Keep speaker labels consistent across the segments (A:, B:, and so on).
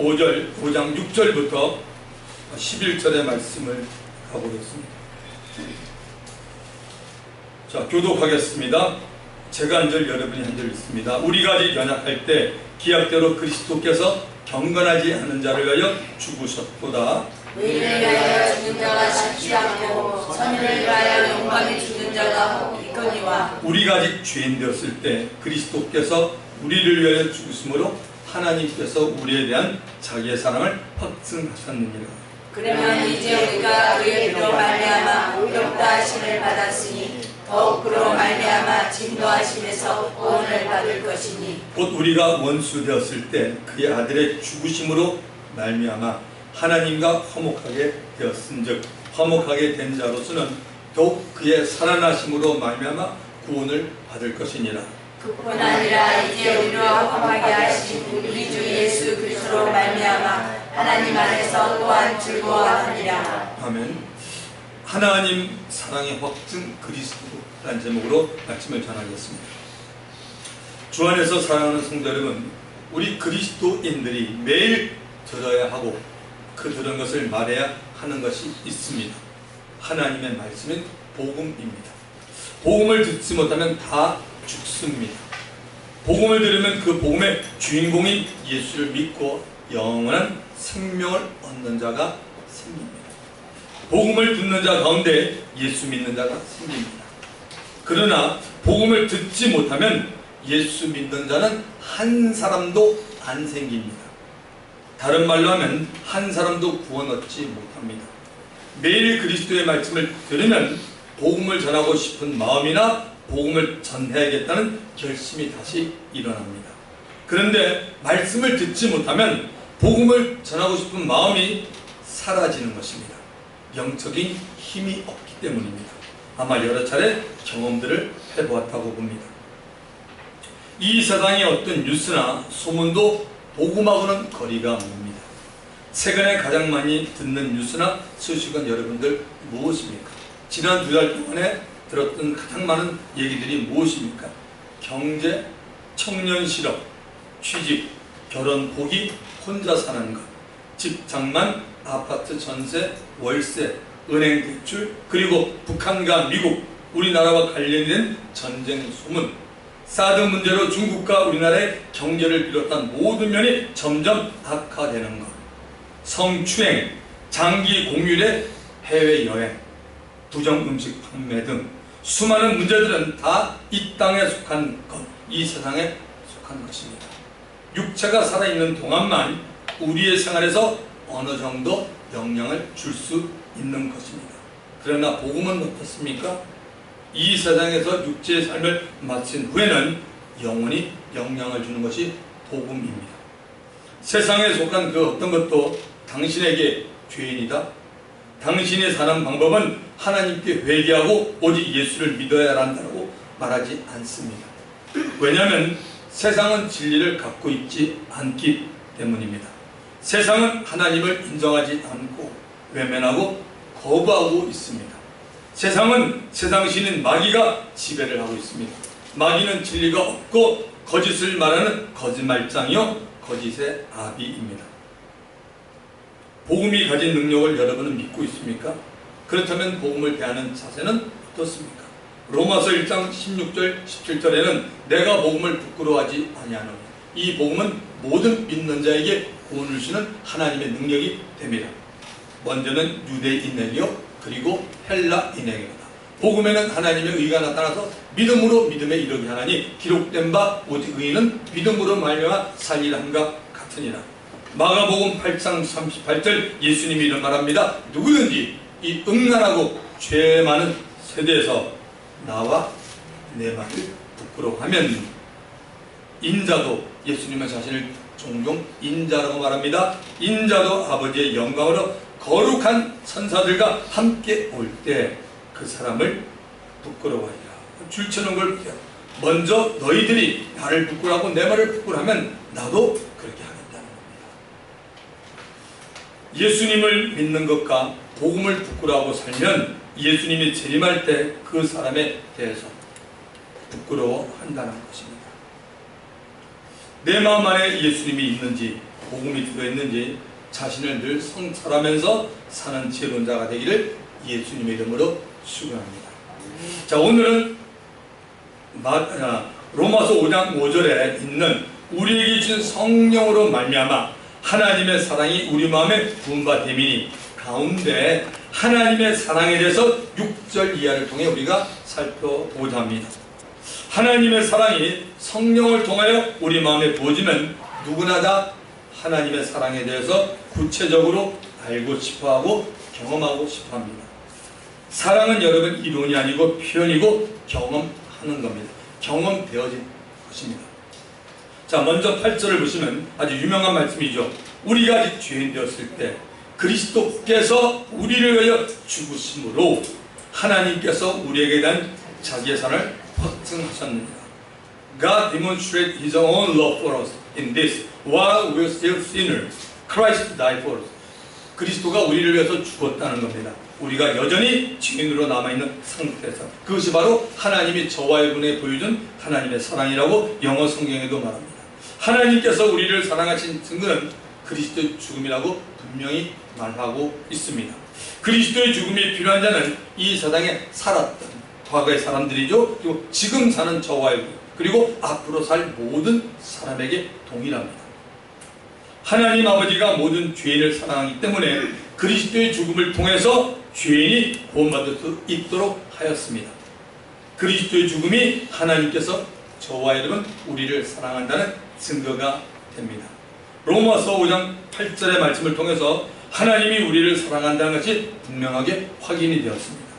A: 5장 6절부터 11절의 말씀을 가보겠습니다. 자, 교독하겠습니다. 제가 한 절, 여러분이 한 절 있습니다. 우리가 아직 연약할 때 기약대로 그리스도께서 경건하지 않은 자를 위하여 죽으셨도다.
B: 의인을 위하여 죽는 자가 쉽지 않고 선인을 위하여 용감히 죽는 자가 있거니와.
A: 우리가 아직 죄인 되었을 때 그리스도께서 우리를 위하여 죽으심으로 하나님께서 우리에 대한 자기의 사랑을 확증하셨느니라.
B: 그러면 이제 우리가 그의 피로 말미암아 의롭다 하심을 받았으니 더욱 그로 말미암아 진노하심에서 구원을 받을 것이니,
A: 곧 우리가 원수 되었을 때 그의 아들의 죽으심으로 말미암아 하나님과 화목하게 되었은즉 화목하게 된 자로서는 더욱 그의 살아나심으로 말미암아 구원을 받을 것이니라.
B: 그뿐 아니라 이제 우리와 화목하게 하신 우리 주 예수 그리스도로 말미암아 하나님 안에서 또한 즐거워하느니라.
A: 아멘. 하나님 사랑의 확증 그리스도라는 제목으로 말씀을 전하겠습니다. 주 안에서 사랑하는 성도 여러분, 우리 그리스도인들이 매일 들어야 하고 그 들은 것을 말해야 하는 것이 있습니다. 하나님의 말씀은 복음입니다. 복음을 듣지 못하면 다 죽습니다. 복음을 들으면 그 복음의 주인공인 예수를 믿고 영원한 생명을 얻는 자가 생깁니다. 복음을 듣는 자 가운데 예수 믿는 자가 생깁니다. 그러나 복음을 듣지 못하면 예수 믿는 자는 한 사람도 안 생깁니다. 다른 말로 하면 한 사람도 구원 얻지 못합니다. 매일 그리스도의 말씀을 들으면 복음을 전하고 싶은 마음이나 복음을 전해야겠다는 결심이 다시 일어납니다. 그런데 말씀을 듣지 못하면 복음을 전하고 싶은 마음이 사라지는 것입니다. 영적인 힘이 없기 때문입니다. 아마 여러 차례 경험들을 해보았다고 봅니다. 이 세상의 어떤 뉴스나 소문도 복음하고는 거리가 멉니다. 최근에 가장 많이 듣는 뉴스나 소식은 여러분들 무엇입니까? 지난 2달 동안에 들었던 가장 많은 얘기들이 무엇입니까? 경제, 청년 실업, 취직, 결혼 포기, 혼자 사는 것, 직장만, 아파트 전세, 월세, 은행 대출, 그리고 북한과 미국, 우리나라와 관련된 전쟁 소문, 사드 문제로 중국과 우리나라의 경제를 비롯한 모든 면이 점점 악화되는 것, 성추행, 장기 공휴일의 해외여행, 부정음식 판매 등 수많은 문제들은 다 이 땅에 속한 것, 이 세상에 속한 것입니다. 육체가 살아있는 동안만 우리의 생활에서 어느 정도 영향을 줄 수 있는 것입니다. 그러나 복음은 어떻습니까? 이 세상에서 육체의 삶을 마친 후에는 영원히 영향을 주는 것이 복음입니다. 세상에 속한 그 어떤 것도 당신에게 죄인이다, 당신이 사는 방법은 하나님께 회개하고 오직 예수를 믿어야 한다고 말하지 않습니다. 왜냐하면 세상은 진리를 갖고 있지 않기 때문입니다. 세상은 하나님을 인정하지 않고 외면하고 거부하고 있습니다. 세상은 세상 신인 마귀가 지배를 하고 있습니다. 마귀는 진리가 없고 거짓을 말하는 거짓말장이요 거짓의 아비입니다. 복음이 가진 능력을 여러분은 믿고 있습니까? 그렇다면 복음을 대하는 자세는 어떻습니까? 로마서 1장 16절 17절에는 내가 복음을 부끄러워하지 아니하노니 이 복음은 모든 믿는 자에게 구원을 주시는 하나님의 능력이 됩니다. 먼저는 유대인에게요 그리고 헬라인에게다. 복음에는 하나님의 의가 나타나서 믿음으로 믿음에 이르게 하나니 기록된 바 오직 의인은 믿음으로 말미암아 살리라 함과 같으니라. 마가복음 8장 38절 예수님이 이런 말합니다. 누구든지 이 음란하고 죄 많은 세대에서 나와 내 말을 부끄러워하면 인자도, 예수님은 자신을 종종 인자라고 말합니다. 인자도 아버지의 영광으로 거룩한 천사들과 함께 올 때 그 사람을 부끄러워하리라. 줄쳐놓은 걸 보세요. 먼저 너희들이 나를 부끄러워하고 내 말을 부끄러워하면 나도 그렇게 하겠다는 겁니다. 예수님을 믿는 것과 복음을 부끄러워하고 살면 예수님이 재림할 때 그 사람에 대해서 부끄러워한다는 것입니다. 내 마음 안에 예수님이 있는지 복음이 들어있는지 자신을 늘 성찰하면서 사는 지혜로운 자가 되기를 예수님의 이름으로 축원합니다. 자, 오늘은 로마서 5장 5절에 있는 우리에게 준 성령으로 말미암아 하나님의 사랑이 우리 마음에 부은 바 됨이니 가운데 하나님의 사랑에 대해서 6절 이하를 통해 우리가 살펴보자 합니다. 하나님의 사랑이 성령을 통하여 우리 마음에 부어지면 누구나 다 하나님의 사랑에 대해서 구체적으로 알고 싶어하고 경험하고 싶어합니다. 사랑은 여러분 이론이 아니고 표현이고 경험하는 겁니다. 경험되어진 것입니다. 자, 먼저 8절을 보시면 아주 유명한 말씀이죠. 우리가 아직 죄인 되었을 때 그리스도께서 우리를 위하여 죽으심으로 하나님께서 우리에게 대한 자기의 사랑을 확증하셨느니라. God demonstrated His own love for us in this. While we are still sinners, Christ died for us. 그리스도가 우리를 위해서 죽었다는 겁니다. 우리가 여전히 죄인으로 남아있는 상태에서. 그것이 바로 하나님이 저와 여러분에 보여준 하나님의 사랑이라고 영어 성경에도 말합니다. 하나님께서 우리를 사랑하신 증거는 그리스도의 죽음이라고 분명히 말하고 있습니다. 그리스도의 죽음이 필요한 자는 이 세상에 살았던 과거의 사람들이죠. 그리고 지금 사는 저와 여러분, 그리고 앞으로 살 모든 사람에게 동일합니다. 하나님 아버지가 모든 죄인을 사랑하기 때문에 그리스도의 죽음을 통해서 죄인이 구원받을 수 있도록 하였습니다. 그리스도의 죽음이 하나님께서 저와 여러분 우리를 사랑한다는 증거가 됩니다. 로마서 5장 8절의 말씀을 통해서 하나님이 우리를 사랑한다는 것이 분명하게 확인이 되었습니다.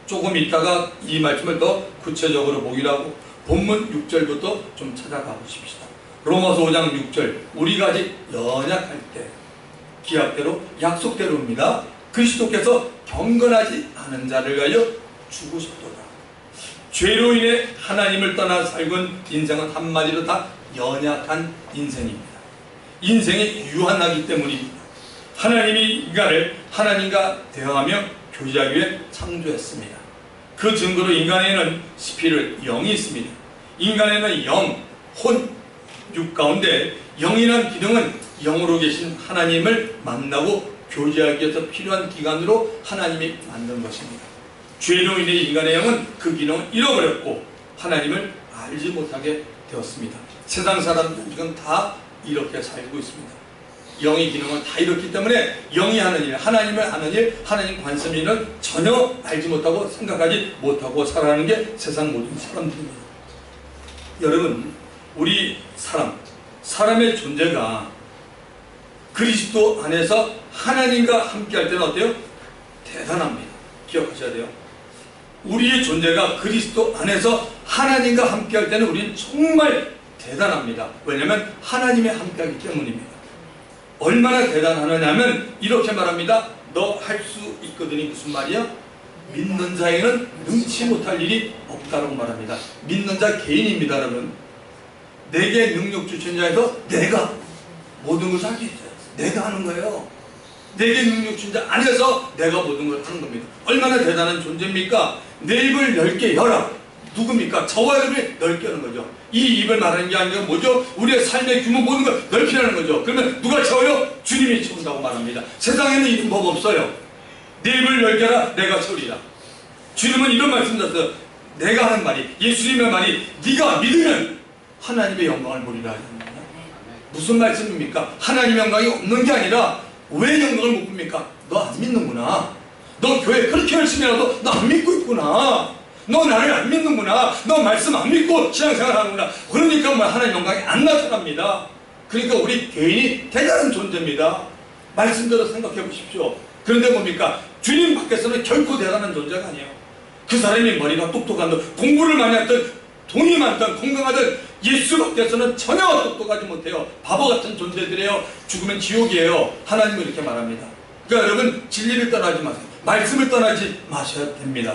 A: 조금 있다가 이 말씀을 더 구체적으로 보기로 하고 본문 6절부터 좀 찾아가 보십시다. 로마서 5장 6절 우리가 아직 연약할 때 기약대로 약속대로입니다. 그리스도께서 경건하지 않은 자를 위하여 죽으셨도다. 죄로 인해 하나님을 떠나 살군 인생은 한마디로 다 연약한 인생입니다. 인생이 유한하기 때문입니다. 하나님이 인간을 하나님과 대화하며 교제하기 위해 창조했습니다. 그 증거로 인간에는 스피릿, 영이 있습니다. 인간에는 영, 혼, 육 가운데 영이라는 기능은 영으로 계신 하나님을 만나고 교제하기 위해서 필요한 기관으로 하나님이 만든 것입니다. 죄로 인해 인간의 영은 그 기능을 잃어버렸고 하나님을 알지 못하게 되었습니다. 세상 사람들은 지금 다 이렇게 살고 있습니다. 영의 기능을 다 잃었기 때문에 영이 하는 일, 하나님을 하는 일, 하나님 관심 일은 전혀 알지 못하고 생각하지 못하고 살아가는 게 세상 모든 사람들입니다. 여러분, 우리 사람의 존재가 그리스도 안에서 하나님과 함께 할 때는 어때요? 대단합니다. 기억하셔야 돼요. 우리의 존재가 그리스도 안에서 하나님과 함께 할 때는 우리는 정말 대단합니다. 왜냐하면 하나님이 함께 하기 때문입니다. 얼마나 대단하느냐면 이렇게 말합니다. 너 할 수 있거든이 무슨 말이야? 믿는 자에는 능치 못할 일이 없다고 말합니다. 믿는 자 개인입니다. 여러분, 내게 능력 주신 자에서 내가 모든 것을 할 수 있어요. 내가 하는 거예요. 내게 능력 준 자 안에서 내가 모든 걸 하는 겁니다. 얼마나 대단한 존재입니까? 내 입을 넓게 열어. 누굽니까? 저와 여러분이 넓게 하는 거죠. 이 입을 말하는 게 아니라 뭐죠? 우리의 삶의 규모 모든 걸 넓히라는 거죠. 그러면 누가 채워요? 주님이 채운다고 말합니다. 세상에는 이런 법 없어요. 내 입을 열게라 내가 채우리라. 주님은 이런 말씀하셨어요. 내가 하는 말이, 예수님의 말이 네가 믿으면 하나님의 영광을 보리라. 무슨 말씀입니까? 하나님의 영광이 없는 게 아니라 왜 영광을 못 봅니까? 너 안 믿는구나. 너 교회 그렇게 열심히 해도 너 안 믿고 있구나. 너 나를 안 믿는구나. 너 말씀 안 믿고 신앙생활 하는구나. 그러니까 뭐 하나님 영광이 안 나타납니다. 그러니까 우리 개인이 대단한 존재입니다. 말씀대로 생각해 보십시오. 그런데 뭡니까? 주님 밖에서는 결코 대단한 존재가 아니에요. 그 사람이 머리가 똑똑하든 공부를 많이 했든 돈이 많든 건강하든 예수 밖에서는 전혀 똑똑하지 못해요. 바보 같은 존재들이에요. 죽으면 지옥이에요. 하나님은 이렇게 말합니다. 그러니까 여러분, 진리를 떠나지 마세요. 말씀을 떠나지 마셔야 됩니다.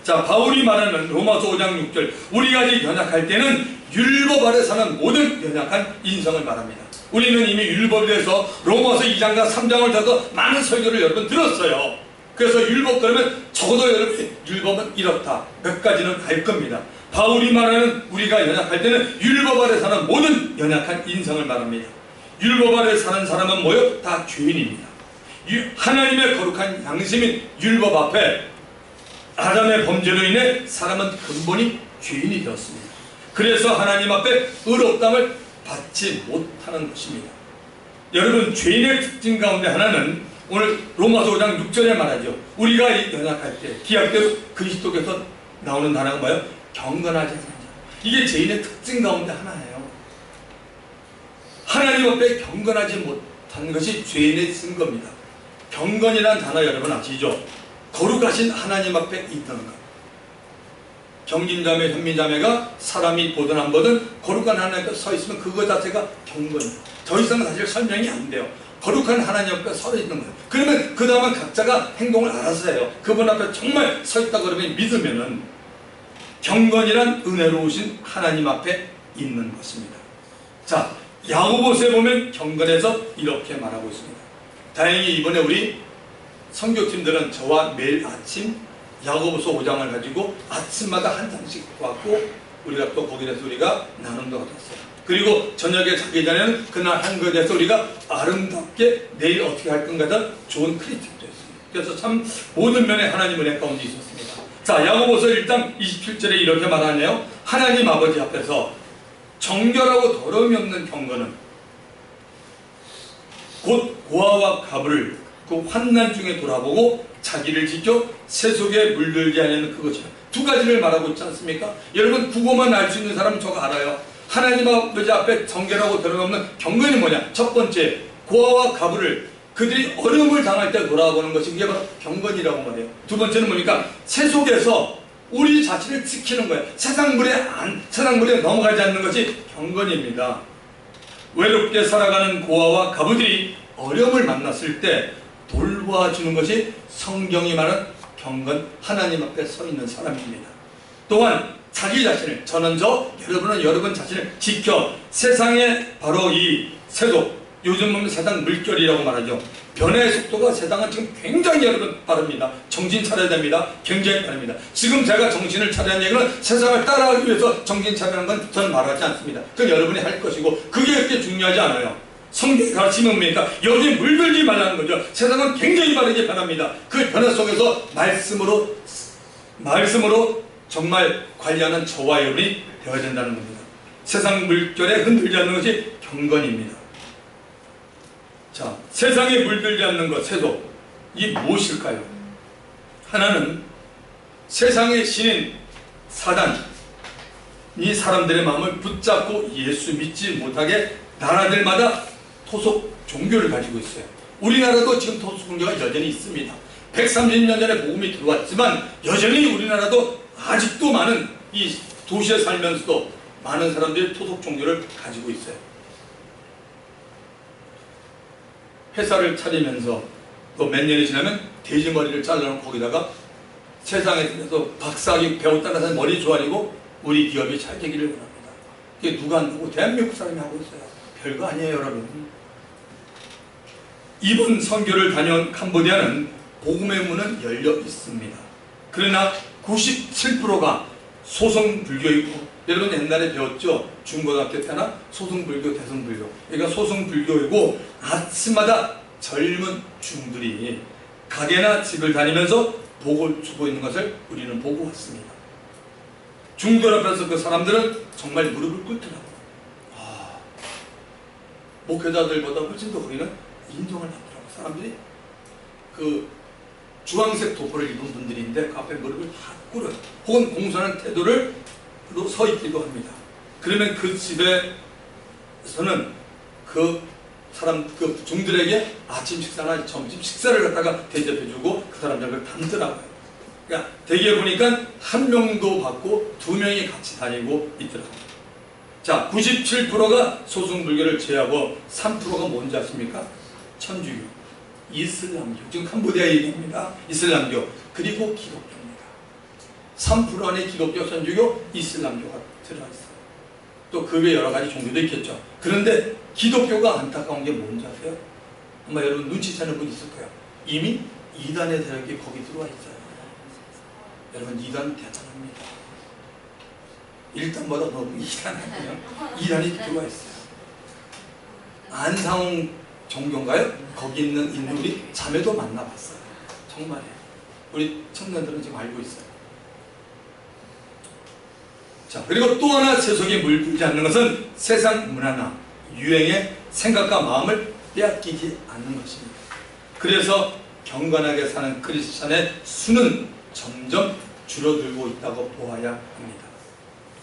A: 자, 바울이 말하는 로마서 5장 6절 우리가 아직 연약할 때는 율법 아래 사는 모든 연약한 인성을 말합니다. 우리는 이미 율법에 대해서 로마서 2장과 3장을 통해서 많은 설교를 여러분 들었어요. 그래서 율법 그러면 적어도 여러분이 율법은 이렇다 몇 가지는 알 겁니다. 바울이 말하는 우리가 연약할 때는 율법 아래 사는 모든 연약한 인성을 말합니다. 율법 아래 사는 사람은 뭐요? 다 죄인입니다. 하나님의 거룩한 양심인 율법 앞에 아담의 범죄로 인해 사람은 근본이 죄인이 되었습니다. 그래서 하나님 앞에 의롭다함을 받지 못하는 것입니다. 여러분, 죄인의 특징 가운데 하나는 오늘 로마서 5장 6절에 말하죠. 우리가 연약할 때 기약대로 그리스도께서 나오는 단어가 뭐예요? 경건하지 않는 자. 이게 죄인의 특징 가운데 하나예요. 하나님 앞에 경건하지 못한 것이 죄인의 증거입니다. 경건이라는 단어 여러분 아시죠? 거룩하신 하나님 앞에 있는 것. 경진자매, 현민자매가 사람이 보든 안 보든 거룩한 하나님 앞에 서 있으면 그거 자체가 경건이에요. 더 이상 사실 설명이 안 돼요. 거룩한 하나님 앞에 서 있는 거예요. 그러면 그 다음은 각자가 행동을 알아서 해요. 그분 앞에 정말 서 있다 그러면 믿으면은 경건이란 은혜로우신 하나님 앞에 있는 것입니다. 자, 야고보서에 보면 경건에서 이렇게 말하고 있습니다. 다행히 이번에 우리 선교팀들은 저와 매일 아침 야고보서 5장을 가지고 아침마다 한 장씩 왔고 우리가 또 거기에 대해서 우리가 나눔도 가졌어요. 그리고 저녁에 자기 전에는 그날 한 것에 대해서 우리가 아름답게 내일 어떻게 할 건가에 대한 좋은 크리틱도 했습니다. 그래서 참 모든 면에 하나님 은혜 가운데 있었습니다. 자, 야고보서 1장 27절에 이렇게 말하네요. 하나님 아버지 앞에서 정결하고 더러움이 없는 경건은 곧 고아와 가부를 그 환난 중에 돌아보고 자기를 지켜 세속에 물들지 않는 그것이요. 두 가지를 말하고 있지 않습니까? 여러분, 그거만 알 수 있는 사람은 저거 알아요. 하나님 아버지 앞에 정결하고 더러움 없는 경건이 뭐냐? 첫 번째, 고아와 가부를 그들이 어려움을 당할 때 돌아보는 것이 그게 바로 경건이라고 말해요. 두 번째는 뭡니까? 세속에서 우리 자신을 지키는 거예요. 세상 물에 넘어가지 않는 것이 경건입니다. 외롭게 살아가는 고아와 가부들이 어려움을 만났을 때 돌봐주는 것이 성경이 말하는 경건, 하나님 앞에 서 있는 사람입니다. 또한 자기 자신을, 저는 저, 여러분은 여러분 자신을 지켜 세상에 바로 이 세속, 요즘 보면 세상 물결이라고 말하죠. 변화의 속도가 세상은 지금 굉장히 여러분 빠릅니다. 정신 차려야 됩니다. 굉장히 빠릅니다. 지금 제가 정신을 차리는 얘기는 세상을 따라가기 위해서 정신 차리는 건 저는 말하지 않습니다. 그건 여러분이 할 것이고 그게 그렇게 중요하지 않아요. 성경이 가르치면 뭡니까? 여기 물들지 말라는 거죠. 세상은 굉장히 빠르게 변합니다. 그 변화 속에서 말씀으로 정말 관리하는 저와 여러분이 되어야 된다는 겁니다. 세상 물결에 흔들지 않는 것이 경건입니다. 자, 세상에 물들지 않는 것, 세속. 이게 무엇일까요? 하나는 세상의 신인 사단이 사람들의 마음을 붙잡고 예수 믿지 못하게 나라들마다 토속 종교를 가지고 있어요. 우리나라도 지금 토속 종교가 여전히 있습니다. 130년 전에 복음이 들어왔지만 여전히 우리나라도 아직도 많은 이 도시에 살면서도 많은 사람들이 토속 종교를 가지고 있어요. 회사를 차리면서 또 몇 년이 지나면 돼지머리를 잘라놓고 거기다가 세상에 대해서 박사학위 배웠다는 사람이 머리 조아리고 우리 기업이 잘 되기를 원합니다. 그게 누가 한다고? 대한민국 사람이 하고 있어요. 별거 아니에요, 여러분. 이번 선교를 다녀온 캄보디아는 복음의 문은 열려 있습니다. 그러나 97%가 소성불교이고, 여러분 옛날에 배웠죠? 중고등학교 때나 소승불교, 대승불교. 그러니까 소승불교이고 아침마다 젊은 중들이 가게나 집을 다니면서 복을 주고 있는 것을 우리는 보고 왔습니다. 중들 앞에서 그 사람들은 정말 무릎을 꿇더라고요. 목회자들보다 훨씬 더 우리는 인정을 받더라고요. 사람들이 그 주황색 도포를 입은 분들인데 그 앞에 무릎을 다 꿇어요. 혹은 공손한 태도를 서 있기도 합니다. 그러면 그 집에서는 그 사람, 그 중들에게 아침 식사나 점심 식사를 갖다가 대접해주고 그 사람들을 담더라고요. 그러니까 대개 보니까 한 명도 받고 두 명이 같이 다니고 있더라고요. 자, 97%가 소승불교를 제하고 3%가 뭔지 아십니까? 천주교, 이슬람교, 지금 캄보디아 얘기입니다. 이슬람교, 그리고 기독교입니다. 3% 안에 기독교, 천주교, 이슬람교가 들어있어요. 또 그 외 여러 가지 종교도 있겠죠. 그런데 기독교가 안타까운 게 뭔지 아세요? 아마 여러분 눈치채는 분 있을 거예요. 이미 이단의 세력이 거기 들어와 있어요. 여러분, 이단 대단합니다. 1단보다 더 2단 아니에요. 2단이 들어와 있어요. 안상홍 종교인가요? 거기 있는 인물이 자매도 만나봤어요. 정말이에요. 우리 청년들은 지금 알고 있어요. 자, 그리고 또 하나 세속에 물들지 않는 것은 세상 문화나 유행의 생각과 마음을 빼앗기지 않는 것입니다. 그래서 경건하게 사는 크리스찬의 수는 점점 줄어들고 있다고 보아야 합니다.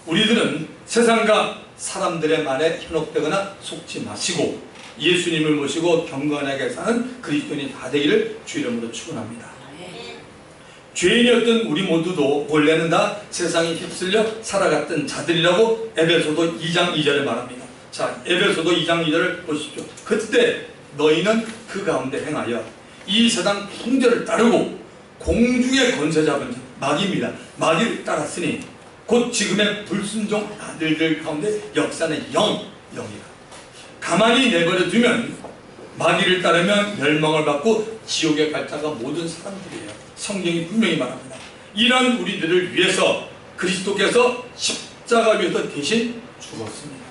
A: 우리들은 세상과 사람들의 말에 현혹되거나 속지 마시고 예수님을 모시고 경건하게 사는 그리스도인이 다 되기를 주 이름으로 축원합니다. 죄인이었던 우리 모두도 원래는 다 세상에 휩쓸려 살아갔던 자들이라고 에베소도 2장 2절에 말합니다. 자, 에베소도 2장 2절을 보십시오. 그때 너희는 그 가운데 행하여 이 세상 풍조를 따르고 공중의 권세 잡은 자, 마귀입니다. 마귀를 따랐으니 곧 지금의 불순종 아들들 가운데 역사는 영이라. 가만히 내버려 두면 마귀를 따르면 멸망을 받고 지옥에 갈 자가 모든 사람들이에요. 성경이 분명히 말합니다. 이런 우리들을 위해서 그리스도께서 십자가 위에서 대신 죽었습니다.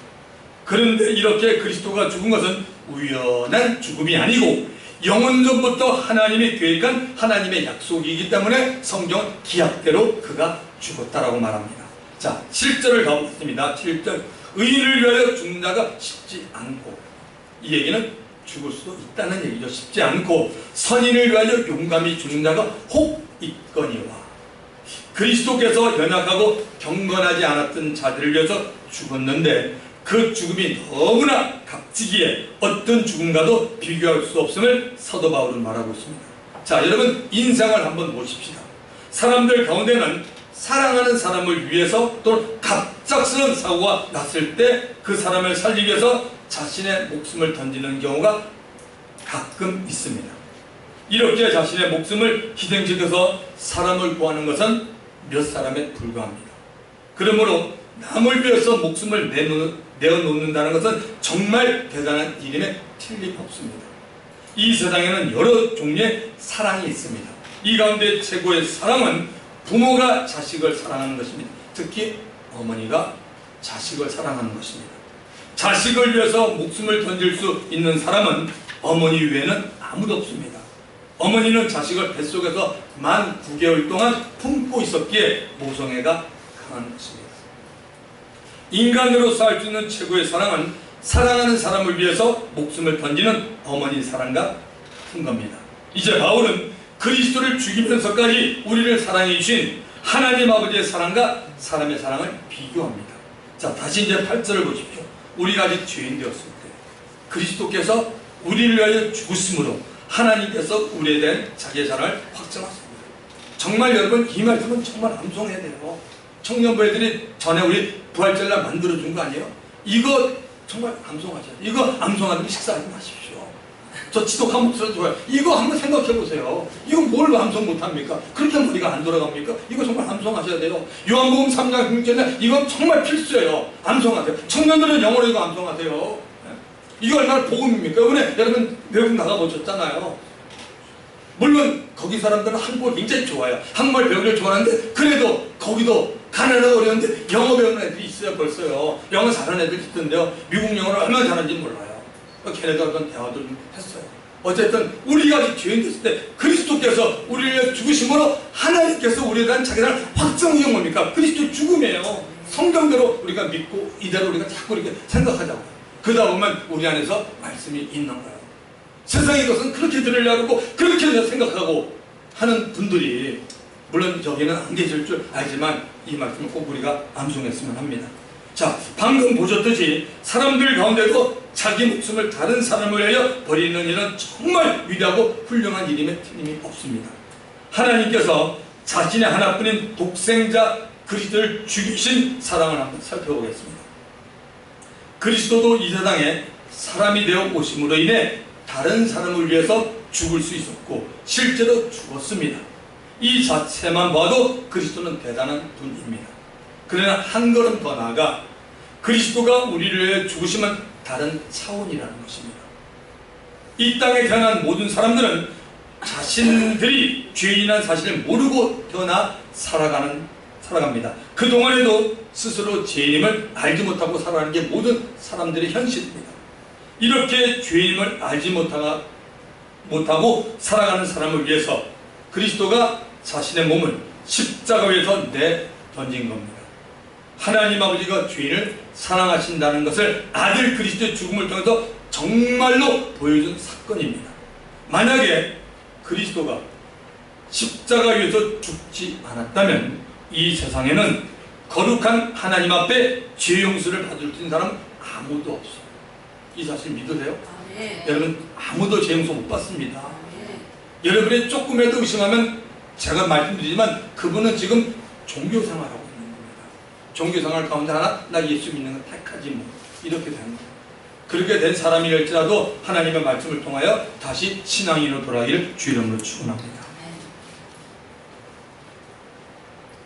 A: 그런데 이렇게 그리스도가 죽은 것은 우연한 죽음이 아니고 영원전부터 하나님이 계획한 하나님의 약속이기 때문에 성경은 기약대로 그가 죽었다라고 말합니다. 자, 7절을 가보겠습니다. 7절. 의인을 위하여 죽는 자가 쉽지 않고, 이 얘기는 죽을 수도 있다는 얘기죠. 쉽지 않고 선인을 위하여 용감히 죽는 자가 혹 있거니와. 그리스도께서 연약하고 경건하지 않았던 자들을 위해서 죽었는데 그 죽음이 너무나 값지기에 어떤 죽음과도 비교할 수 없음을 사도 바울은 말하고 있습니다. 자, 여러분 인생을 한번 보십시다. 사람들 가운데는 사랑하는 사람을 위해서 또는 갑작스러운 사고가 났을 때 그 사람을 살리기 위해서 자신의 목숨을 던지는 경우가 가끔 있습니다. 이렇게 자신의 목숨을 희생시켜서 사람을 구하는 것은 몇 사람에 불과합니다. 그러므로 남을 위해서 목숨을 내어놓는다는 것은 정말 대단한 일임에 틀림없습니다. 이 세상에는 여러 종류의 사랑이 있습니다. 이 가운데 최고의 사랑은 부모가 자식을 사랑하는 것입니다. 특히 어머니가 자식을 사랑하는 것입니다. 자식을 위해서 목숨을 던질 수 있는 사람은 어머니 외에는 아무도 없습니다. 어머니는 자식을 뱃속에서 만 9개월 동안 품고 있었기에 모성애가 강한 것입니다. 인간으로서 할 수 있는 최고의 사랑은 사랑하는 사람을 위해서 목숨을 던지는 어머니 사랑과 같은 겁니다. 이제 바울은 그리스도를 죽이면서까지 우리를 사랑해 주신 하나님 아버지의 사랑과 사람의 사랑을 비교합니다. 자, 다시 이제 8절을 보십시오. 우리가 아직 죄인 되었을 때 그리스도께서 우리를 위하여 죽으심으로 하나님께서 우리에 대한 자기의 사랑을 확증하십니다. 정말 여러분 이 말씀은 정말 암송해야 돼요. 청년부 애들이 전에 우리 부활절날 만들어준 거 아니에요? 이거 정말 암송하셔야 돼요. 이거 암송하면 식사하지 마십시오. 저 지독한 목소리 좋아요. 이거 한번 생각해 보세요. 이거 뭘 암송 못합니까? 그렇게 머리가 안 돌아갑니까? 이거 정말 암송하셔야 돼요. 요한복음 3장 6절에 이건 정말 필수예요. 암송하세요. 청년들은 영어로 이거 암송하세요. 이거 얼마나 복음입니까? 이번에 여러분 외국 나가보셨잖아요. 물론 거기 사람들은 한국을 굉장히 좋아해요. 한국말 배우기를 좋아하는데 그래도 거기도 가난하고 어려운데 영어 배우는 애들이 있어요. 벌써요. 영어 잘하는 애들이 있던데요. 미국 영어를 얼마나 잘하는지 몰라요. 걔네들 어떤 대화도 좀 했어요. 어쨌든 우리가 아직 죄인 됐을 때 그리스도께서 우리를 죽으심으로 하나님께서 우리에 대한 자기 사랑을 확정한 뭡니까? 그리스도의 죽음이에요. 성경대로 우리가 믿고 이대로 우리가 자꾸 이렇게 생각하자고요. 그러다 보면 우리 안에서 말씀이 있는 거예요. 세상의 것은 그렇게 들으려고 그렇게 생각하고 하는 분들이 물론 저기는 안 계실 줄 알지만 이 말씀을 꼭 우리가 암송했으면 합니다. 자, 방금 보셨듯이 사람들 가운데도 자기 목숨을 다른 사람을 위하여 버리는 일은 정말 위대하고 훌륭한 일임에 틀림이 없습니다. 하나님께서 자신의 하나뿐인 독생자 그리스도를 죽이신 사랑을 한번 살펴보겠습니다. 그리스도도 이 세상에 사람이 되어 오심으로 인해 다른 사람을 위해서 죽을 수 있었고 실제로 죽었습니다. 이 자체만 봐도 그리스도는 대단한 분입니다. 그러나 한 걸음 더 나아가 그리스도가 우리를 위해 죽으심은 다른 차원이라는 것입니다. 이 땅에 태어난 모든 사람들은 자신들이 죄인이라는 사실을 모르고 태어나 살아갑니다. 그동안에도 스스로 죄인임을 알지 못하고 살아가는 게 모든 사람들의 현실입니다. 이렇게 죄인임을 알지 못하고 살아가는 사람을 위해서 그리스도가 자신의 몸을 십자가 위에서 내던진 겁니다. 하나님 아버지가 죄인을 사랑하신다는 것을 아들 그리스도의 죽음을 통해서 정말로 보여준 사건입니다. 만약에 그리스도가 십자가 위에서 죽지 않았다면 이 세상에는 거룩한 하나님 앞에 죄 용서를 받을 수 있는 사람은 아무도 없어요. 이 사실 믿으세요?
B: 네.
A: 여러분, 아무도 죄 용서 못 받습니다. 여러분이 조금이라도 의심하면 제가 말씀드리지만 그분은 지금 종교생활하고 있는 겁니다. 종교생활 가운데 하나, 나 예수 믿는 건 택하지 뭐, 이렇게 되는 거예요. 그렇게 된 사람이랄지라도 하나님의 말씀을 통하여 다시 신앙인으로 돌아가기를 주 이름으로 축원합니다.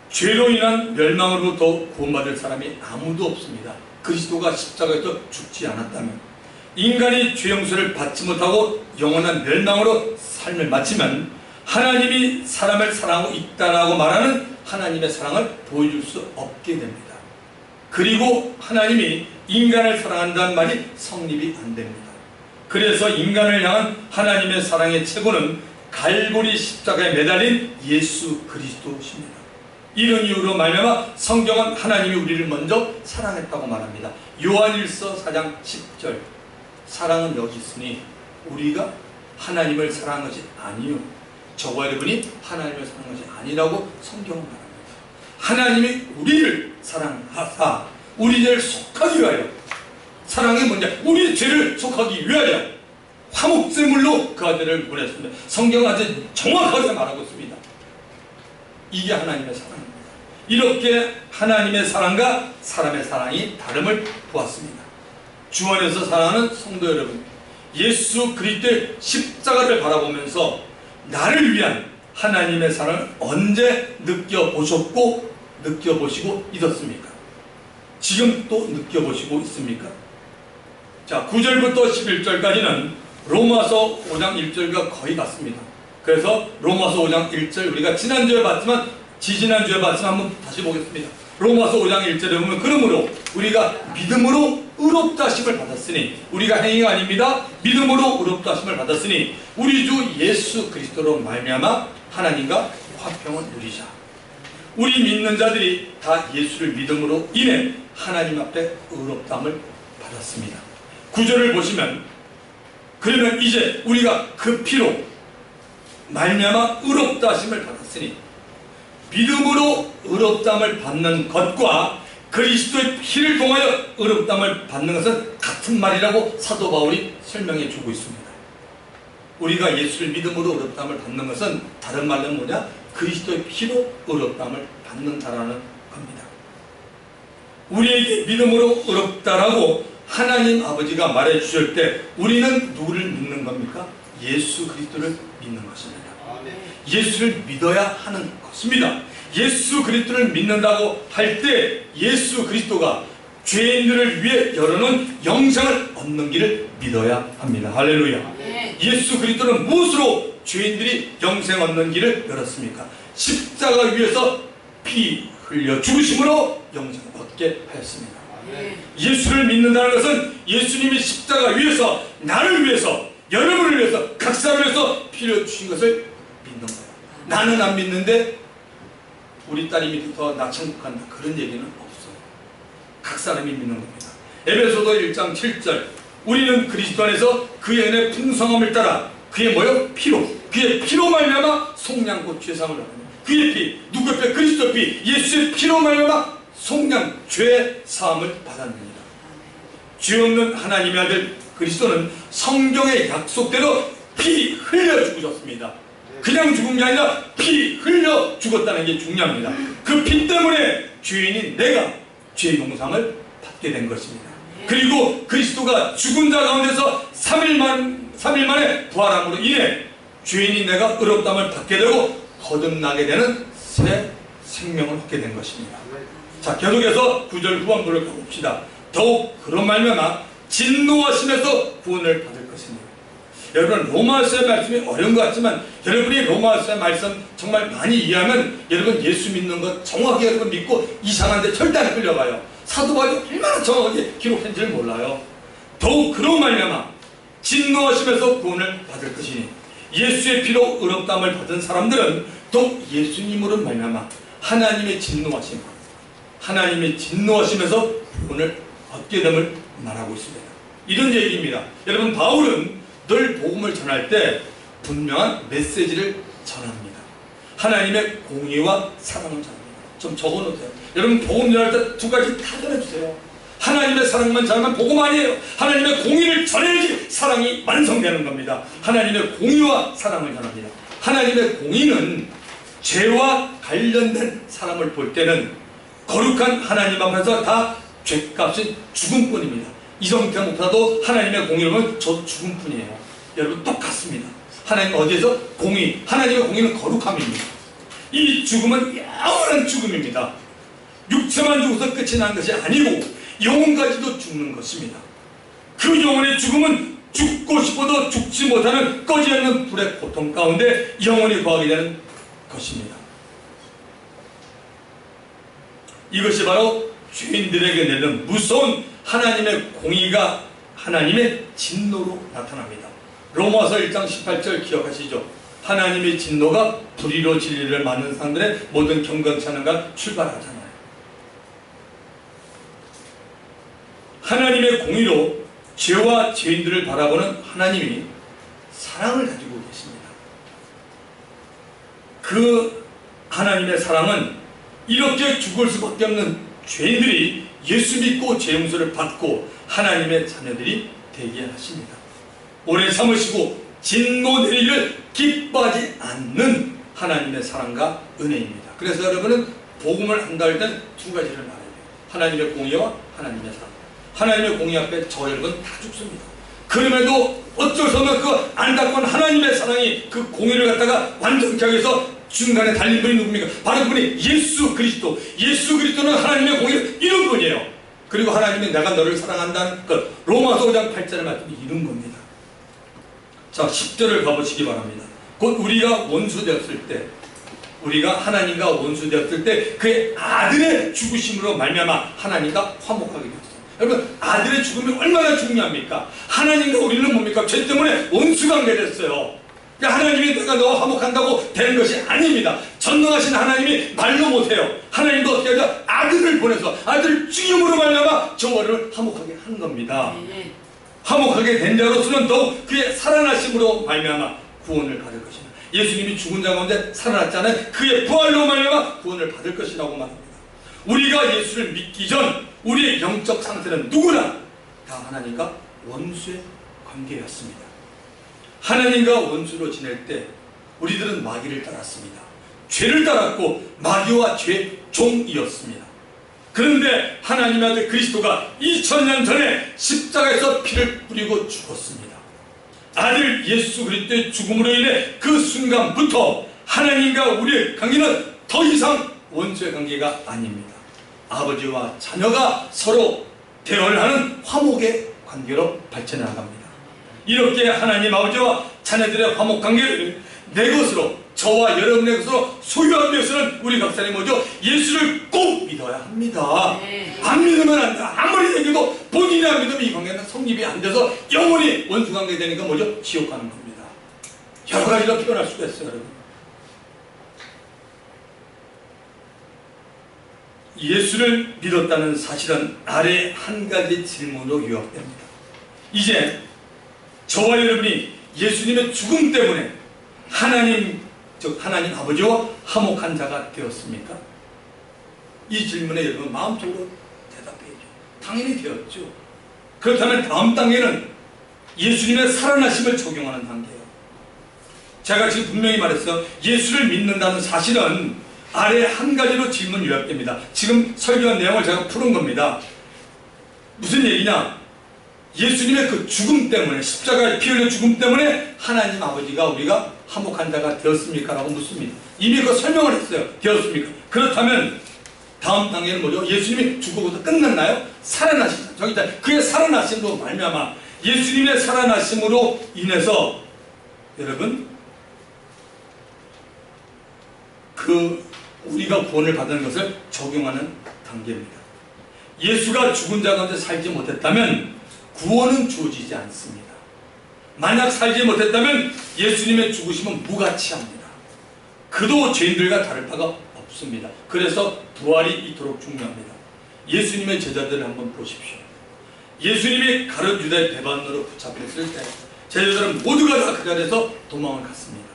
A: 죄로 인한 멸망으로부터 구원받을 사람이 아무도 없습니다. 그리스도가 십자가에서 죽지 않았다면, 인간이 죄 용서를 받지 못하고 영원한 멸망으로 삶을 마치면 하나님이 사람을 사랑하고 있다라고 말하는 하나님의 사랑을 보여줄 수 없게 됩니다. 그리고 하나님이 인간을 사랑한다는 말이 성립이 안 됩니다. 그래서 인간을 향한 하나님의 사랑의 최고는 갈보리 십자가에 매달린 예수 그리스도십니다. 이런 이유로 말미암아 성경은 하나님이 우리를 먼저 사랑했다고 말합니다. 요한일서 4장 10절, 사랑은 여기 있으니 우리가 하나님을 사랑한 것이 아니요 저와 여러분이 하나님을 사랑한 것이 아니라고 성경은 말합니다. 하나님이 우리를 사랑하사 우리 죄를 속하기 위하여, 사랑이 뭔지 우리 죄를 속하기 위하여 화목제물로 그 아들을 보냈습니다. 성경은 아주 정확하게 말하고 있습니다. 이게 하나님의 사랑입니다. 이렇게 하나님의 사랑과 사람의 사랑이 다름을 보았습니다. 주 안에서 사랑하는 성도 여러분, 예수 그리스도의 십자가를 바라보면서 나를 위한 하나님의 사랑을 언제 느껴보셨고 느껴보시고 있었습니까? 지금 또 느껴보시고 있습니까? 자, 9절부터 11절까지는 로마서 5장 1절과 거의 같습니다. 그래서 로마서 5장 1절 우리가 지난주에 봤지만 지지난주에 봤지만 한번 다시 보겠습니다. 로마서 5장 1절에 보면 그러므로 우리가 믿음으로 의롭다 하심을 받았으니, 우리가 행위가 아닙니다. 믿음으로 의롭다 하심을 받았으니 우리 주 예수 그리스도로 말미암아 하나님과 화평을 누리자. 우리 믿는 자들이 다 예수를 믿음으로 인해 하나님 앞에 의롭다함을 받았습니다. 9절을 보시면 그러면 이제 우리가 그 피로 말미암아 의롭다 하심을 받았으니, 믿음으로 의롭다함을 받는 것과 그리스도의 피를 통하여 의롭다함을 받는 것은 같은 말이라고 사도 바울이 설명해 주고 있습니다. 우리가 예수를 믿음으로 의롭다함을 받는 것은 다른 말로 뭐냐? 그리스도의 피로 의롭다함을 받는다라는 겁니다. 우리에게 믿음으로 의롭다라고 하나님 아버지가 말해 주실 때 우리는 누구를 믿는 겁니까? 예수 그리스도를 믿는 것입니다. 예수를 믿어야 하는 것입니다. 예수 그리스도를 믿는다고 할 때 예수 그리스도가 죄인들을 위해 열어놓은 영생을 얻는 길을 믿어야 합니다. 할렐루야. 예수 그리스도는 무엇으로 죄인들이 영생 얻는 길을 열었습니까? 십자가 위에서 피 흘려 죽으심으로 영생을 얻게 하였습니다. 예수를 믿는다는 것은 예수님이 십자가 위에서 나를 위해서, 여러분을 위해서, 각 사람을 위해서 피 흘려 주신 것을 믿는 거예요. 나는 안 믿는데 우리 딸이 믿어서 나 천국 간다, 그런 얘기는 없어요. 각 사람이 믿는 겁니다. 에베소서 1장 7절, 우리는 그리스도 안에서 그의 은혜의 풍성함을 따라 그의 뭐요? 피로, 그의 피로 말미암아 속량고 죄사함을 얻는, 그의 피, 누구의 피? 그리스도의 피, 예수의 피로 말미암아 속량 죄 사함을 받았습니다. 죄 없는 하나님의 아들 그리스도는 성경의 약속대로 피 흘려 죽으셨습니다. 그냥 죽은 게 아니라 피 흘려 죽었다는 게 중요합니다. 그 피 때문에 죄인인 내가 죄 용상을 받게 된 것입니다. 그리고 그리스도가 죽은 자 가운데서 3일 만에 부활함으로 인해 죄인인 내가 의롭다함을 받게 되고 거듭나게 되는 새 생명을 얻게 된 것입니다. 자, 계속해서 9절 후반부를 가봅시다. 더욱 그런 말미암아 진노하심에서 구원을 받을 것입니다. 여러분, 로마서의 말씀이 어려운 것 같지만 여러분이 로마서의 말씀 정말 많이 이해하면 여러분 예수 믿는 것 정확히 여러분 믿고 이상한데 절대 안 끌려가요. 사도 바울이 얼마나 정확하게 기록했는지를 몰라요. 더욱 그로 말미암아 진노하심에서 구원을 받을 것이니 예수의 피로 의롭다함을 받은 사람들은 더욱 예수님으로 말미암아 하나님의 진노하심에서 구원을 얻게 됨을 말하고 있습니다. 이런 얘기입니다. 여러분, 바울은 늘 복음을 전할 때 분명한 메시지를 전합니다. 하나님의 공의와 사랑을 전합니다. 좀 적어놓으세요. 여러분, 복음 전할 때 두 가지 다 전해주세요. 하나님의 사랑만 전하면 복음 아니에요. 하나님의 공의를 전해야지 사랑이 완성되는 겁니다. 하나님의 공의와 사랑을 전합니다. 하나님의 공의는 죄와 관련된 사람을 볼 때는 거룩한 하나님 앞에서 다 죄값인 죽음뿐입니다. 이성태 목사도 하나님의 공의를 보면 저 죽음뿐이에요. 여러분, 똑같습니다. 하나님 어디에서? 공의. 하나님의 공의는 거룩함입니다. 이 죽음은 영원한 죽음입니다. 육체만 죽어서 끝이 난 것이 아니고 영혼까지도 죽는 것입니다. 그 영혼의 죽음은 죽고 싶어도 죽지 못하는 꺼지 않는 불의 고통 가운데 영원히 거하게 되는 것입니다. 이것이 바로 죄인들에게 내리는 무서운 하나님의 공의가 하나님의 진노로 나타납니다. 로마서 1장 18절 기억하시죠? 하나님의 진노가 불의로 진리를 막는 사람들의 모든 경건치 않은 가 출발하잖아요. 하나님의 공의로 죄와 죄인들을 바라보는 하나님이 사랑을 가지고 계십니다. 그 하나님의 사랑은 이렇게 죽을 수밖에 없는 죄인들이 예수 믿고 죄 용서를 받고 하나님의 자녀들이 되게 하십니다. 오래 참으시고 진노 내리기를 기뻐하지 않는 하나님의 사랑과 은혜입니다. 그래서 여러분은 복음을 한다 할 땐 두 가지를 말해야 돼요. 하나님의 공의와 하나님의 사랑. 하나님의 공의 앞에 저 여러분 다 죽습니다. 그럼에도 어쩔 수 없는 그 안타까운 하나님의 사랑이 그 공의를 갖다가 완전케 하기 위해서 중간에 달린 분이 누굽니까? 바로 그분이 예수 그리스도. 예수 그리스도는 하나님의 공의를 이룬 분이에요. 그리고 하나님이 내가 너를 사랑한다는 것, 로마서 5장 8절의 말씀이 이룬 겁니다. 자, 10절을 가보시기 바랍니다. 곧 우리가 원수 되었을 때, 우리가 하나님과 원수 되었을 때 그의 아들의 죽으심으로 말미암아 하나님과 화목하게 되었어요. 여러분, 아들의 죽음이 얼마나 중요합니까? 하나님과 우리는 뭡니까? 죄 때문에 원수관계 됐어요. 하나님이 내가 너와 화목한다고 되는 것이 아닙니다. 전능하신 하나님이 말로 못해요. 하나님도 어떻게 하죠? 아들을 보내서 아들을 죽임으로 말미암아 저와를 화목하게 한 겁니다. 화목하게 된 자로서는 더욱 그의 살아나심으로 말미암아 구원을 받을 것입니다. 예수님이 죽은 자 가운데 살아났잖아요. 그의 부활로 말미암아 구원을 받을 것이라고 말합니다. 우리가 예수를 믿기 전 우리의 영적 상태는 누구나 다 하나님과 원수의 관계였습니다. 하나님과 원수로 지낼 때 우리들은 마귀를 따랐습니다. 죄를 따랐고 마귀와 죄의 종이었습니다. 그런데 하나님의 아들 그리스도가 2000년 전에 십자가에서 피를 뿌리고 죽었습니다. 아들 예수 그리스도의 죽음으로 인해 그 순간부터 하나님과 우리의 관계는 더 이상 원수의 관계가 아닙니다. 아버지와 자녀가 서로 대화를 하는 화목의 관계로 발전해 나갑니다. 이렇게 하나님 아버지와 자녀들의 화목 관계를 내 것으로, 저와 여러분의 것으로 소유하기 위해서는 우리 박사님 뭐죠? 예수를 꼭 믿어야 합니다. 안 믿으면 안 돼. 아무리 얘기해도 본인이 안 믿으면 이 관계는 성립이 안 돼서 영원히 원수 관계 되니까 뭐죠? 지옥 가는 겁니다. 여러 가지로 표현할 수가 있어요, 여러분. 예수를 믿었다는 사실은 아래 한 가지 질문으로 요약됩니다. 이제 저와 여러분이 예수님의 죽음 때문에 하나님, 즉 하나님 아버지와 화목한 자가 되었습니까? 이 질문에 여러분 마음속으로 대답해야죠. 당연히 되었죠. 그렇다면 다음 단계는 예수님의 살아나심을 적용하는 단계예요. 제가 지금 분명히 말했어요. 예수를 믿는다는 사실은 아래 한 가지로 질문 요약됩니다. 지금 설교한 내용을 제가 푸는 겁니다. 무슨 얘기냐? 예수님의 그 죽음 때문에, 십자가에 피 흘려 죽음 때문에 하나님 아버지가 우리가 화목한 자가 되었습니까? 라고 묻습니다. 이미 그 설명을 했어요. 되었습니까? 그렇다면 다음 단계는 뭐죠? 예수님이 죽고서 끝났나요? 살아나시죠. 저기 있다. 그의 살아나심으로 말미암아 예수님의 살아나심으로 인해서 여러분 그 우리가 구원을 받는 것을 적용하는 단계입니다. 예수가 죽은 자 가운데 살지 못했다면 구원은 주어지지 않습니다. 만약 살지 못했다면 예수님의 죽으심은 무가치합니다. 그도 죄인들과 다를 바가 없습니다. 그래서 부활이 이토록 중요합니다. 예수님의 제자들을 한번 보십시오. 예수님이 가룟 유다의 배반으로 붙잡혔을 때 제자들은 모두가 다 그 자리에서 도망을 갔습니다.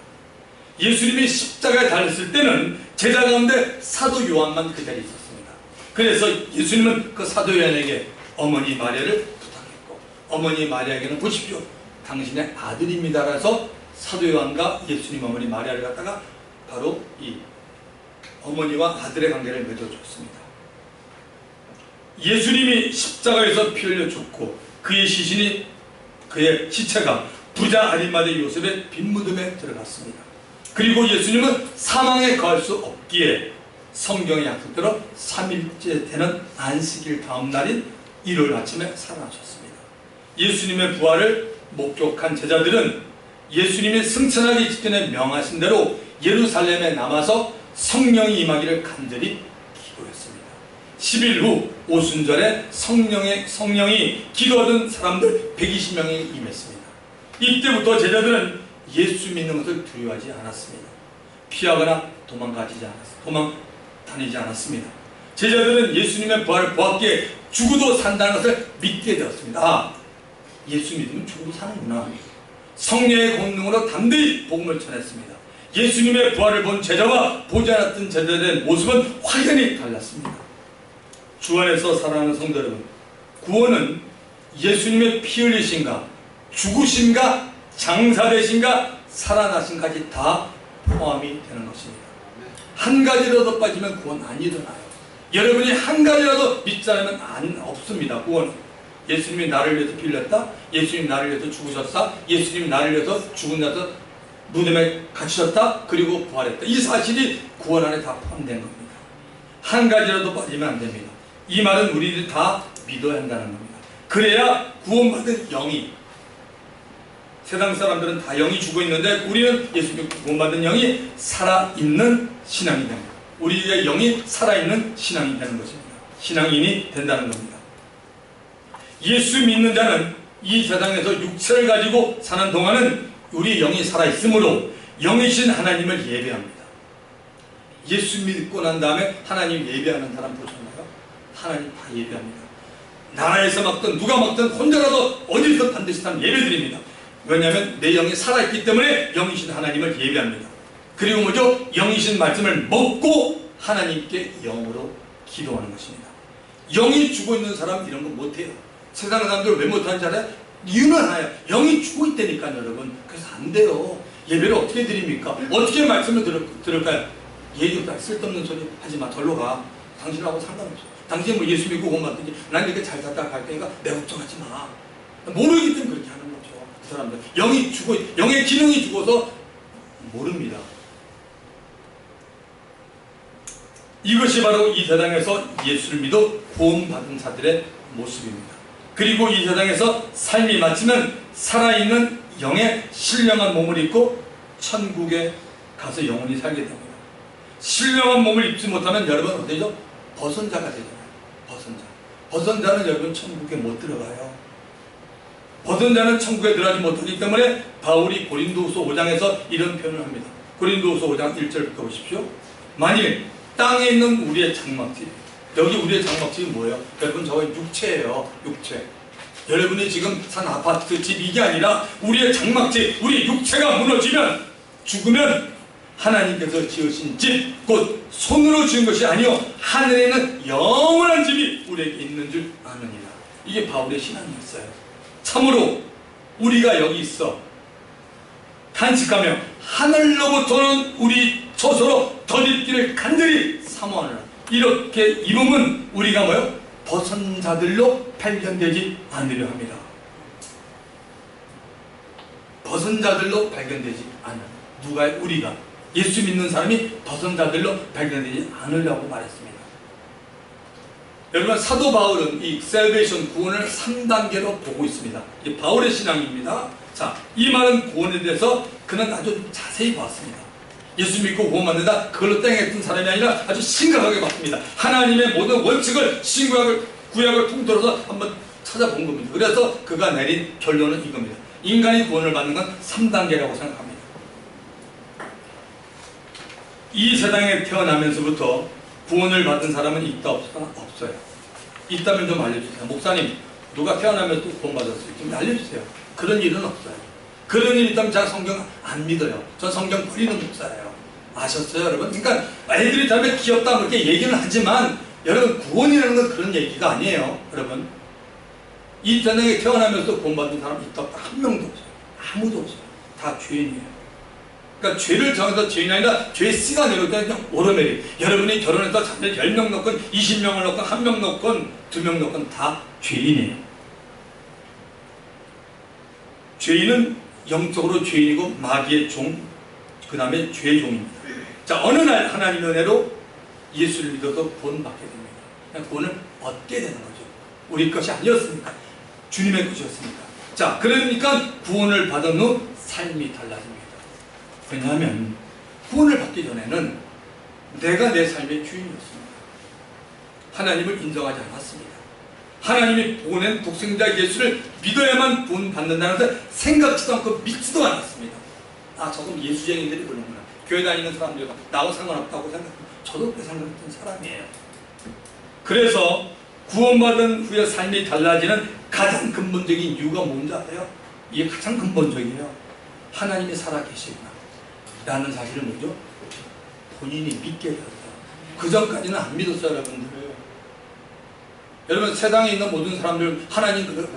A: 예수님이 십자가에 달렸을 때는 제자 가운데 사도 요한만 그 자리에 있었습니다. 그래서 예수님은 그 사도 요한에게 어머니 마리아를 부탁했고, 어머니 마리아에게는 보십시오, 당신의 아들입니다. 라서 사도 요한과 예수님 어머니 마리아를 갖다가 바로 이 어머니와 아들의 관계를 맺어줬습니다. 예수님이 십자가에서 피 흘려 죽고 그의 시체가 부자 아리마대 요셉의 빈무덤에 들어갔습니다. 그리고 예수님은 사망에 거할 수 없기에 성경의 약속대로 3일째 되는 안식일 다음 날인 일요일 아침에 살아나셨습니다. 예수님의 부활을 목격한 제자들은 예수님이 승천하기 직전에 명하신 대로 예루살렘에 남아서 성령이 임하기를 간절히 기도했습니다. 10일 후 오순절에 성령이 기도하던 사람들 120명이 임했습니다. 이때부터 제자들은 예수 믿는 것을 두려워하지 않았습니다. 피하거나 도망 다니지 않았습니다. 제자들은 예수님의 부활을 보았기에 죽어도 산다는 것을 믿게 되었습니다. 아, 예수 믿으면 죽어도 사는구나. 성령의 권능으로 담대히 복음을 전했습니다. 예수님의 부활을 본 제자와 보지 않았던 제자들의 모습은 확연히 달랐습니다. 주 안에서 사랑하는 성도 여러분, 구원은 예수님의 피 흘리신가, 죽으신가, 장사되신가, 살아나신까지 다 포함이 되는 것입니다. 한 가지라도 빠지면 구원 안 일어나요. 여러분이 한 가지라도 믿지 않으면 없습니다. 구원은 예수님이 나를 위해서 피 흘렸다, 예수님이 나를 위해서 죽으셨다, 예수님이 나를 위해서 죽은 나서 무덤에 갇히셨다, 그리고 부활했다. 이 사실이 구원 안에 다 포함된 겁니다. 한 가지라도 빠지면 안 됩니다. 이 말은 우리들이 다 믿어야 한다는 겁니다. 그래야 구원받은 영이, 세상 사람들은 다 영이 죽어 있는데 우리는 예수님 구원받은 영이 살아있는 신앙이 됩니다. 우리의 영이 살아있는 신앙이 되는 것입니다. 신앙인이 된다는 겁니다. 예수 믿는 자는 이 세상에서 육체를 가지고 사는 동안은 우리 영이 살아있으므로 영이신 하나님을 예배합니다. 예수 믿고 난 다음에 하나님 예배하는 사람 보셨나요? 하나님 다 예배합니다. 나라에서 막든 누가 막든 혼자라도 어디서 반드시 다 예배드립니다. 왜냐하면 내 영이 살아있기 때문에 영이신 하나님을 예배합니다. 그리고 뭐죠? 영이신 말씀을 먹고 하나님께 영으로 기도하는 것입니다. 영이 죽어 있는 사람 이런 거 못해요. 세상 사람들 왜 못하는지 알아요? 이유는 하나예요. 영이 죽어 있다니까요, 여러분. 그래서 안 돼요. 예배를 어떻게 드립니까? 어떻게 말씀을 들을까요? 얘기 없다, 쓸데없는 소리 하지 마, 절로 가. 당신하고 상관없어. 당신 뭐 예수 믿고 구원받든지, 난 이렇게 잘 살다 갈 테니까 내 걱정하지 마. 모르기 때문에 그렇게 하는 거죠. 그 사람들 영이 죽어, 영의 기능이 죽어서 모릅니다. 이것이 바로 이 세상에서 예수를 믿어 구원받은 자들의 모습입니다. 그리고 이 세상에서 삶이 마치면 살아있는 영의 신령한 몸을 입고 천국에 가서 영원히 살게 됩니다. 신령한 몸을 입지 못하면 여러분 어때죠? 벗은자가 되잖아요. 벗은자는 여러분 천국에 못 들어가요. 벗은자는 천국에 들어가지 못하기 때문에 바울이 고린도후서 5장에서 이런 표현을 합니다. 고린도후서 5장 1절부터 보십시오. 만일 땅에 있는 우리의 장막집, 여기 우리의 장막집이 뭐예요? 여러분 저거 육체예요. 육체. 여러분이 지금 산 아파트 집 이게 아니라 우리의 장막집, 우리 육체가 무너지면, 죽으면 하나님께서 지으신 집, 곧 손으로 지은 것이 아니요 하늘에 있는 영원한 집이 우리에게 있는 줄 아느니라. 이게 바울의 신앙이었어요. 참으로 우리가 여기 있어 간직하며 하늘로부터는 우리 처소로 덧입기를 간절히 사모하느라. 이렇게 입으면 우리가 뭐요? 벗은 자들로 발견되지 않으려 합니다. 벗은 자들로 발견되지 않으려. 누가? 우리가. 예수 믿는 사람이 벗은 자들로 발견되지 않으려고 말했습니다. 여러분 사도 바울은 이 셀베이션 구원을 3단계로 보고 있습니다. 이게 바울의 신앙입니다. 자, 이 말은 구원에 대해서 그는 아주 자세히 봤습니다. 예수 믿고 구원받는다, 그걸로 땡했던 사람이 아니라 아주 심각하게 봤습니다. 하나님의 모든 원칙을 신구약을 구약을 통틀어서 한번 찾아본 겁니다. 그래서 그가 내린 결론은 이겁니다. 인간이 구원을 받는 건 3단계라고 생각합니다. 이 세상에 태어나면서부터 구원을 받은 사람은 있다 없어요. 있다면 좀 알려주세요. 목사님, 누가 태어나면 또 구원 받았어요? 좀 알려주세요. 그런 일은 없어요. 그런 일이 있다면 제가 성경 안 믿어요. 전 성경 버리는 목사예요. 아셨어요, 여러분? 그러니까 애들이 다음에 귀엽다 그렇게 얘기는 하지만 여러분, 구원이라는 건 그런 얘기가 아니에요. 여러분, 이 세상에 태어나면서 구원받은 사람이 있다 없다 한 명도 없어요. 아무도 없어요. 다 죄인이에요. 그러니까 죄를 정해서 죄인이 아니라 죄 씨가 내려올 때 그냥 오르메리. 여러분이 결혼해서 자녀 10명 넣건 20명을 넣건 1명 넣건 2명 넣건 다 죄인이에요. 죄인은 영적으로 죄인이고 마귀의 종, 그 다음에 죄의 종입니다. 자, 어느 날 하나님의 은혜로 예수를 믿어서 구원받게 됩니다. 그냥 구원을 얻게 되는 거죠. 우리 것이 아니었습니까? 주님의 것이었습니다. 자, 그러니까 구원을 받은 후 삶이 달라집니다. 왜냐하면 구원을 받기 전에는 내가 내 삶의 주인이었습니다. 하나님을 인정하지 않았습니다. 하나님이 보낸 독생자 예수를 믿어야만 구원받는다는 것을 생각지도 않고 믿지도 않았습니다. 아, 저건 예수쟁이들이 그러는구나. 교회 다니는 사람들과 나하고 상관없다고 생각하고 저도 그 생각했던 사람이에요. 그래서 구원받은 후에 삶이 달라지는 가장 근본적인 이유가 뭔지 아세요? 이게 가장 근본적이에요. 하나님이 살아계시구나 라는 사실을 먼저 본인이 믿게 되었어요. 그 전까지는 안 믿었어요, 여러분들. 여러분, 세상에 있는 모든 사람들 하나님 그래서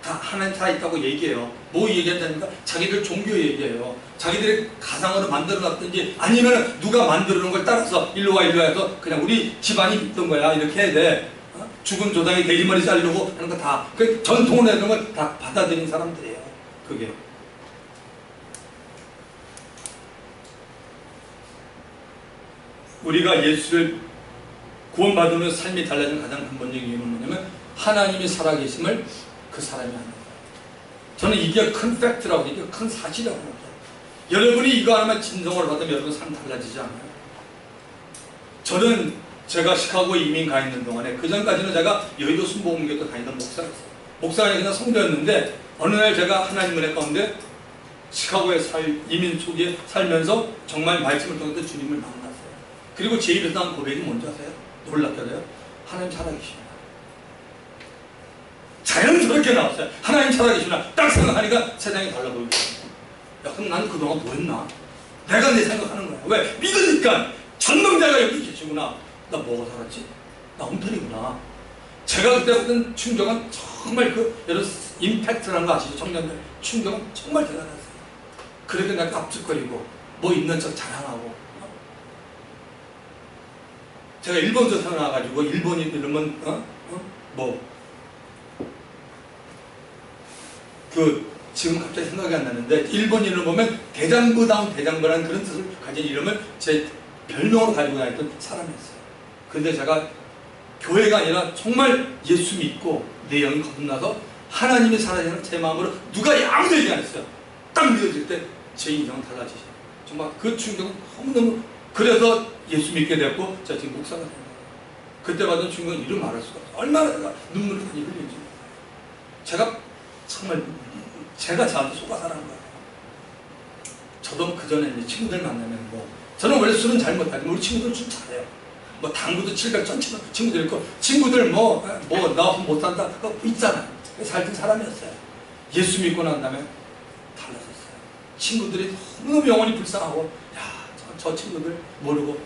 A: 다 하나님 살아있다고 얘기해요. 뭐 얘기한다니까? 자기들 종교 얘기해요. 자기들의 가상으로 만들어놨든지 아니면 누가 만들어놓은 걸 따라서 일로 와 해서 그냥 우리 집안이 믿던 거야 이렇게 해야 돼. 죽은 조상이 돼지머리 자르려고 하는 거 다 그 전통으로 해놓은 걸 다 받아들인 사람들이에요. 그게 우리가 예수를 구원받으면 삶이 달라지는 가장 근본적인 이유는 뭐냐면 하나님이 살아계심을 그 사람이 합니다. 저는 이게 큰 팩트라고, 이게 큰 사실이라고 합니다. 여러분이 이거 하나만 진정으로 받으면 여러분 삶 달라지지 않아요? 저는 제가 시카고에 이민 가 있는 동안에, 그 전까지는 제가 여의도 순복음교회 다니던 목사였어요. 목사가 그냥 성도였는데 어느 날 제가 하나님 은혜 가운데 시카고에 이민 초기에 살면서 정말 말씀을 통해서 주님을 만났어요. 그리고 제 입에서 한 고백이 뭔지 아세요? 놀랍게도요. 하나님 살아계십니다. 자연스럽게 나왔어요. 하나님 살아계시나 딱 생각하니까 세상이 달라 보이고, 야, 그럼 나는 그동안 뭐 했나? 내가 내 생각하는 거야. 왜? 믿으니까 전능자가 여기 계시구나. 나 뭐가 살았지? 나 엉터리구나. 제가 그때 받은 충격은 정말 여러분 임팩트라는 거 아시죠? 청년들 충격은 정말 대단했어요. 그렇게 내가 깝죽거리고 뭐 있는 척 자랑하고, 제가 일본에서 태어나가지고 일본이 이러면 지금 갑자기 생각이 안 나는데 일본인을 보면 대장부다운 대장부라는 그런 뜻을 가진 이름을 제 별명으로 가지고 다녔던 사람이었어요. 근데 제가 교회가 아니라 정말 예수 믿고 내 영이 거듭나서 하나님이 살아계시는 제 마음으로 누가 아무도 얘기 안 했어요. 딱 믿어질 때 제 인생은 달라지죠. 정말 그 충격은 너무너무, 그래서 예수 믿게 됐고 제가 지금 목사가 됩니다. 그때 받은 충격은 이루 말할 수가 없어요. 얼마나 제가 눈물을 많이 흘린지. 제가 정말 제가 저한테 속아서라는 거예요. 저도 그 전에 이제 친구들 만나면 저는 원래 술은 잘 못하지만 우리 친구들 술 잘해요. 당구도 칠각 전치는 친구들 있고, 친구들 나 없으면 못 산다 그거 있잖아요. 살던 사람이었어요. 예수 믿고 난 다음에 달라졌어요. 친구들이 너무 영혼이 불쌍하고, 야, 저 친구들 모르고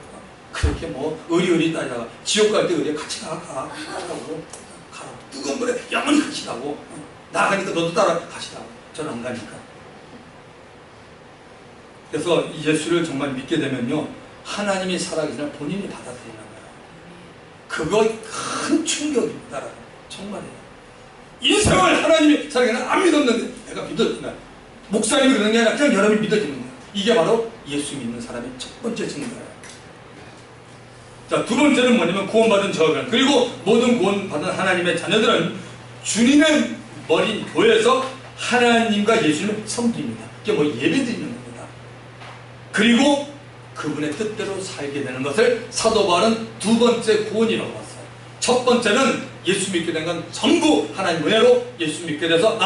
A: 그렇게 의리 따지다가 지옥 갈 때 의리 같이 가라고 뜨거운 물에 영원히 같이 가고, 나가니까 너도 따라 가시라고. 저는 안 가니까. 그래서 예수를 정말 믿게 되면요, 하나님이 살아계시는 본인이 받아들이는 거예요. 그거 큰 충격입니다. 정말이에요. 인생을 하나님이 살아계시는 안 믿었는데 내가 믿었구나. 목사님이 그러는 게 아니라 그냥 여러분이 믿어지는 거예요. 이게 바로 예수 믿는 사람의 첫 번째 증거예요. 자, 두 번째는 뭐냐면 구원받은 저들, 그리고 모든 구원받은 하나님의 자녀들은 주님의 머리인 교회에서 하나님과 예수님을 섬깁니다. 이게 예배드리는 겁니다. 그리고 그분의 뜻대로 살게 되는 것을 사도 바울은 두 번째 구원이라고 봤어요. 첫 번째는 예수 믿게 된 건 전부 하나님 은혜로 예수 믿게 돼서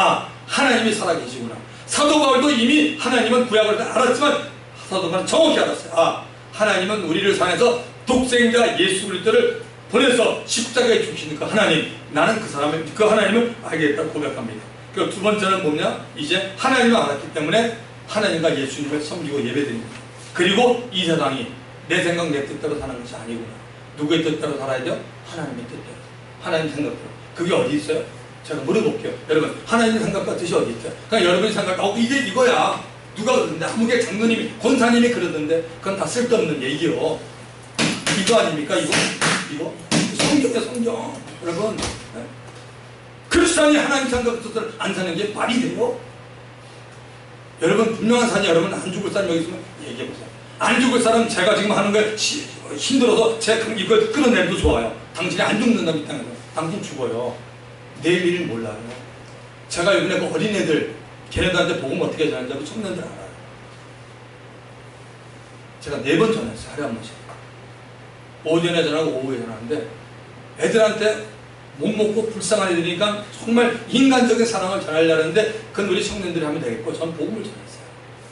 A: 하나님이 살아계시구나. 사도 바울도 이미 하나님은 구약을 알았지만 사도 바울은 정확히 알았어요. 하나님은 우리를 사랑해서 독생자 예수 그리스도를 보내서 십자가에 죽이시는 그 하나님, 나는 그 하나님을 알겠다고 고백합니다. 그 두 번째는 뭐냐? 이제 하나님을 알았기 때문에 하나님과 예수님을 섬기고 예배드립니다. 그리고 이 세상이 내 생각 내 뜻대로 사는 것이 아니구나. 누구의 뜻대로 살아야 돼요? 하나님의 뜻대로, 하나님 생각대로. 그게 어디 있어요? 제가 물어볼게요. 여러분, 하나님의 생각과 뜻이 어디 있어요? 그냥 여러분이 생각, 이게 이거야. 누가 그러던데? 아무개 장로님이, 권사님이 그러던데, 그건 다 쓸데없는 얘기요. 이거 아닙니까? 이거? 성경이야, 성경. 여러분, 크리스찬이 하나님 생각과 뜻대로 안 사는 게 말이 돼요? 여러분, 분명한 사람이 여러분 안 죽을 사람 여기 있으면 얘기해보세요. 안 죽을 사람 제가 지금 하는 거에 힘들어서 제가 이걸 끌어내도 좋아요. 당신이 안 죽는다고 이 땅에서. 당신 죽어요. 내일 일을 몰라요. 제가 이번에 그 어린애들, 걔네들한테 복음 어떻게 전하는지 청년들 알아요. 제가 4번 전했어요. 하루에 한 번씩. 오전에 전하고 오후에 전하는데 애들한테 못 먹고 불쌍한 애들이니까 정말 인간적인 사랑을 전하려는데 그건 우리 청년들이 하면 되겠고 전 복음을 전했어요.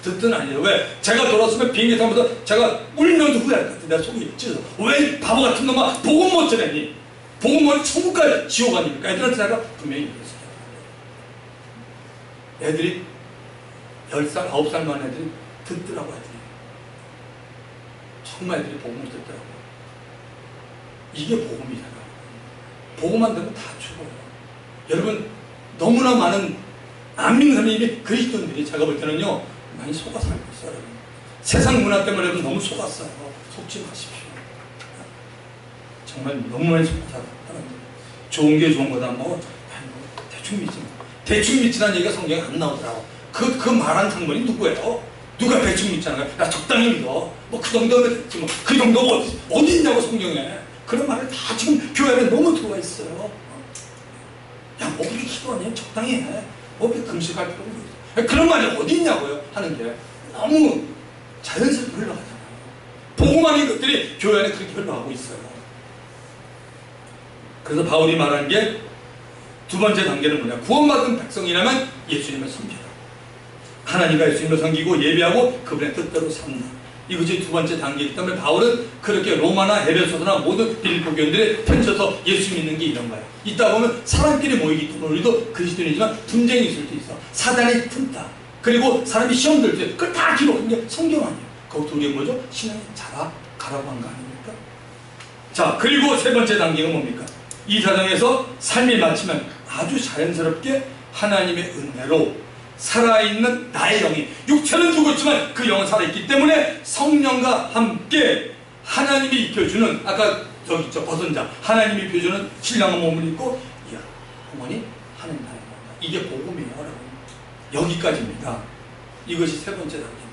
A: 듣든 아니에요. 왜? 제가 돌아서면 비행기 타면서 제가 울면서 후회할 것 같아. 내가 속이 찢어서. 왜 바보 같은 놈아 복음 못 전했니? 복음 못 천국까지 지옥 아닙니까? 애들한테 제가 분명히 얘기했어요. 애들이 10살, 9살 많은 애들이 듣더라고. 애들이 정말 애들이 복음을 듣더라고. 이게 복음이잖아. 복음만 되면 다 죽어요. 여러분, 너무나 많은 안 믿는 사람이 그리스도인들이 제가 볼 때는요 많이 속아 살고 있어요. 여러분. 세상 문화 때문에 여러분 너무 속았어요. 속지 마십시오. 정말 너무 많이 속아 살아요. 좋은 게 좋은 거다 뭐 대충 믿지 마. 대충 믿지라는 얘기가 성경에 안 나오더라고. 그 말한 장본이 누구예요? 누가 대충 믿잖아요. 야 적당히 믿어. 뭐 그 정도면 됐지 뭐. 그 정도가 어디 있냐고 성경에. 그런 말을 다 지금 교회 안에 너무 들어와 있어요. 야, 뭐 그렇게 기도하냐? 적당히 해. 뭐 그렇게 금식할 필요가 없어. 그런 말이 어디 있냐고요? 하는 게 너무 자연스럽게 흘러가잖아요. 복음하는 것들이 교회 안에 그렇게 흘러가고 있어요. 그래서 바울이 말한 게 두 번째 단계는 뭐냐? 구원받은 백성이라면 예수님을 섬겨라. 하나님과 예수님을 섬기고 예배하고 그분의 뜻대로 산다. 이것이 두 번째 단계이기 때문에 바울은 그렇게 로마나 에베소서나 모든 빌립보 교인들이 펼쳐서 예수 믿는 게 이런 거예요. 있다 보면 사람끼리 모이기 때문에 우리도 그리스도인이지만 분쟁이 있을 수 있어. 사단이 틈타. 그리고 사람이 시험 들 때 그걸 다 기록한 게 성경 아니에요. 거기서 우리가 뭐죠? 신앙이 자라가라고 한 거 아닙니까? 자, 그리고 세 번째 단계가 뭡니까? 이 사정에서 삶이 마치면 아주 자연스럽게 하나님의 은혜로 살아있는 나의 영이, 육체는 죽었지만 그 영은 살아있기 때문에 성령과 함께 하나님이 입혀주는, 아까 저기 벗은 하나님이 입혀주는 신랑의 몸을 입고, 이야 어머니 하나님 나의 몸이다. 이게 복음이에요 여러분. 여기까지입니다. 이것이 세 번째 단계입니다.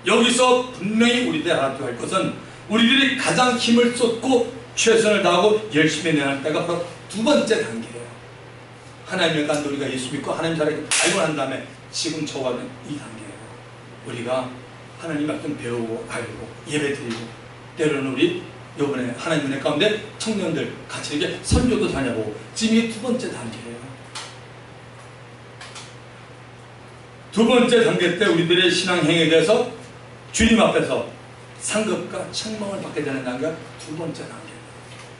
A: 여기서 분명히 우리들이 알아둬야 할 것은 우리들이 가장 힘을 쏟고 최선을 다하고 열심히 내야 할 때가 바로 두 번째 단계예요. 하나님의 간도 우리가 예수 믿고 하나님 잘 알고 난 다음에 지금 저와는 이 단계예요. 우리가 하나님 말씀 배우고 알고 예배드리고 때로는 우리 이번에 하나님 은혜 가운데 청년들 같이 이렇게 선교도 다녀보고 지금 이 두 번째 단계예요. 두 번째 단계 때 우리들의 신앙행위에 대해서 주님 앞에서 상급과 책망을 받게 되는 단계가 두 번째 단계예요.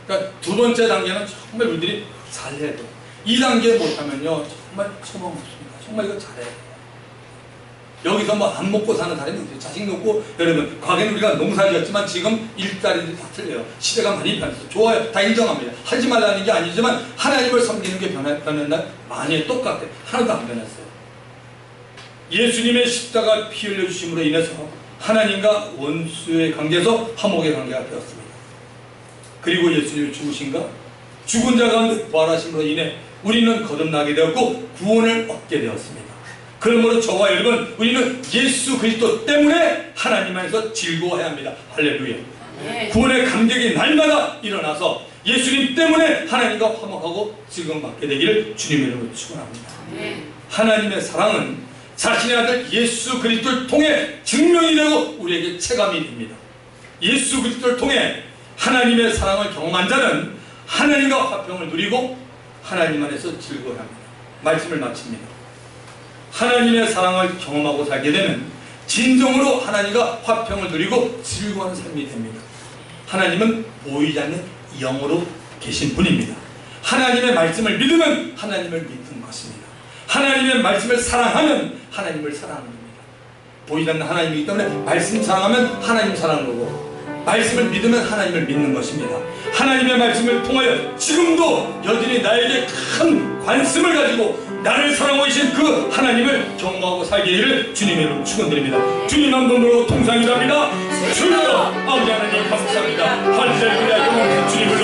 A: 그러니까 두 번째 단계는 정말 우리들이 잘해야 돼요. 이 단계 못하면요 정말 소망 없습니다. 정말 이거 잘해야 돼요. 여기서 뭐 안 먹고 사는 사람이 없어요. 자식 놓고 여러분 과거에는 우리가 농사지었지만 지금 일자리들이 다 틀려요. 시대가 많이 변했어요. 좋아요. 다 인정합니다. 하지 말라는 게 아니지만 하나님을 섬기는 게 변했다는 날 많이 똑같아요. 하나도 안 변했어요. 예수님의 십자가 피 흘려주심으로 인해서 하나님과 원수의 관계에서 화목의 관계가 되었습니다. 그리고 예수님이 죽으신가? 죽은 자 가운데 부활하심으로 인해 우리는 거듭나게 되었고 구원을 얻게 되었습니다. 그러므로 저와 여러분 우리는 예수 그리스도 때문에 하나님 안에서 즐거워해야 합니다. 할렐루야. 네. 구원의 감격이 날마다 일어나서 예수님 때문에 하나님과 화목하고 즐거움받게 되기를 주님의 이름으로 축원합니다. 네. 하나님의 사랑은 자신의 아들 예수 그리스도를 통해 증명이 되고 우리에게 체감이 됩니다. 예수 그리스도를 통해 하나님의 사랑을 경험한 자는 하나님과 화평을 누리고 하나님 안에서 즐거워합니다. 말씀을 마칩니다. 하나님의 사랑을 경험하고 살게 되면 진정으로 하나님과 화평을 누리고 즐거워하는 삶이 됩니다. 하나님은 보이지 않는 영으로 계신 분입니다. 하나님의 말씀을 믿으면 하나님을 믿는 것입니다. 하나님의 말씀을 사랑하면 하나님을 사랑하는 겁니다. 보이지 않는 하나님이기 때문에 말씀 사랑하면 하나님 사랑하는 거고, 말씀을 믿으면 하나님을 믿는 것입니다. 하나님의 말씀을 통하여 지금도 여전히 나에게 큰 관심을 가지고 나를 사랑하고 계신 그 하나님을 경험하고 살게 되기를 주님의 이름으로 축원드립니다. 주님 한 분으로 통상이랍니다. 주여 아버지 하나님 감사합니다. 할렐루야. 영원히 주님을